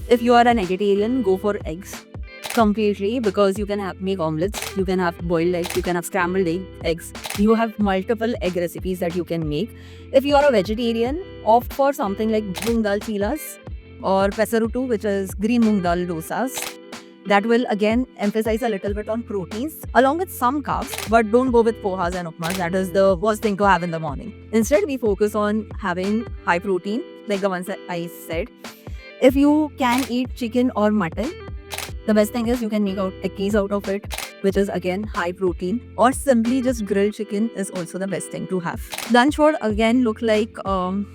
If you are an vegetarian, go for eggs completely, because you can make omelets, you can have boiled eggs, you can have scrambled eggs. You have multiple egg recipes that you can make. If you are a vegetarian, opt for something like moong dal chilas or pesarutu, which is green moong dal dosas. That will again emphasize a little bit on proteins along with some carbs, but don't go with pohas and upmas. That is the worst thing to have in the morning. Instead, we focus on having high protein, like the ones that I said. If you can eat chicken or mutton, the best thing is you can make tekkis out of it, which is again high protein, or simply just grilled chicken is also the best thing to have. Lunch would again look like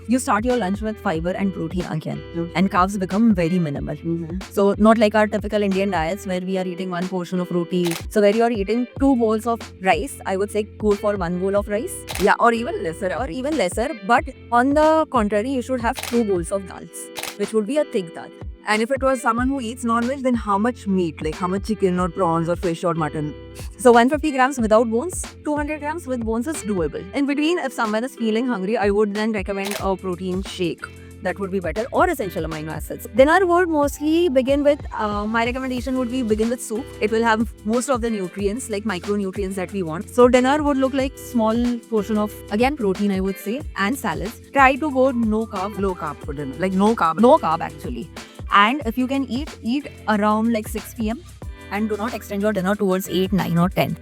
you start your lunch with fiber and protein again, and carbs become very minimal. So not like our typical Indian diets where we are eating one portion of roti. So where you are eating 2 bowls of rice, I would say go for 1 bowl of rice. Yeah, or even lesser. But on the contrary, you should have 2 bowls of dals, which would be a thick dal. And if it was someone who eats non-veg, then how much meat? Like how much chicken or prawns or fish or mutton? So 150 grams without bones, 200 grams with bones is doable. In between, if someone is feeling hungry, I would then recommend a protein shake. That would be better, or essential amino acids. Dinner would mostly begin with, my recommendation would be begin with soup. It will have most of the nutrients, like micronutrients that we want. So dinner would look like small portion of, again, protein, I would say, and salads. Try to go no carb, Low carb for dinner. Like no carb. no carb actually. And if you can eat around like 6 p.m. and do not extend your dinner towards 8, 9 or 10.